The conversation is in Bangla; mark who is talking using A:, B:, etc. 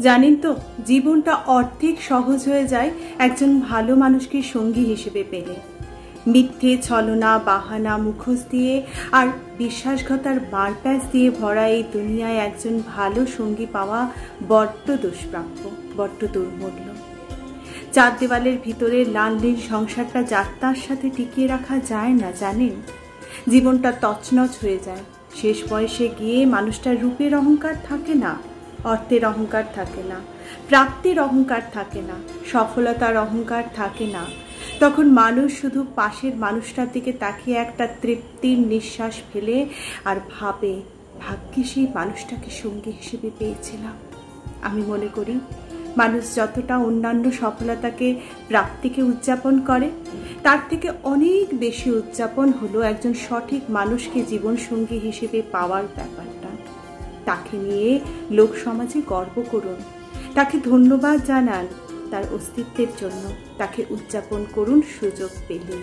A: জানেন তো, জীবনটা অর্ধেক সহজ হয়ে যায় একজন ভালো মানুষকে সঙ্গী হিসেবে পেলে। মিথ্যে, ছলনা, বাহানা, মুখোশ দিয়ে আর বিশ্বাসঘাতকতার মারপ্যাচ দিয়ে ভরা এই দুনিয়ায় একজন ভালো সঙ্গী পাওয়া বড্ড দুষ্প্রাপ্য, বড্ড দুর্মূল্য। চার দেওয়ালের ভিতরে লাল নীল সংসারটা যাত্রার সাথে টিকিয়ে রাখা যায় না, জানেন। জীবনটা তছনছ হয়ে যায়। শেষ বয়সে গিয়ে মানুষটার রূপের অহংকার থাকে না, অর্থের অহংকার থাকে না, প্রাপ্তির অহংকার থাকে না, সফলতার অহংকার থাকে না। তখন মানুষ শুধু পাশের মানুষটার দিকে তাকিয়ে একটা তৃপ্তির নিঃশ্বাস ফেলে আর ভাবে, ভাগ্যে সেই মানুষটাকে সঙ্গী হিসেবে পেয়েছিলাম। আমি মনে করি মানুষ যতটা অন্যান্য সফলতাকে, প্রাপ্তিকে উদযাপন করে, তার থেকে অনেক বেশি উদযাপন হলো একজন সঠিক মানুষকে জীবনসঙ্গী হিসেবে পাওয়ার ব্যাপারটা। তাকে নিয়ে লোক সমাজে গর্ব করুন, তাকে ধন্যবাদ জানান তার অস্তিত্বের জন্য, তাকে উদযাপন করুন সুযোগ পেলেই।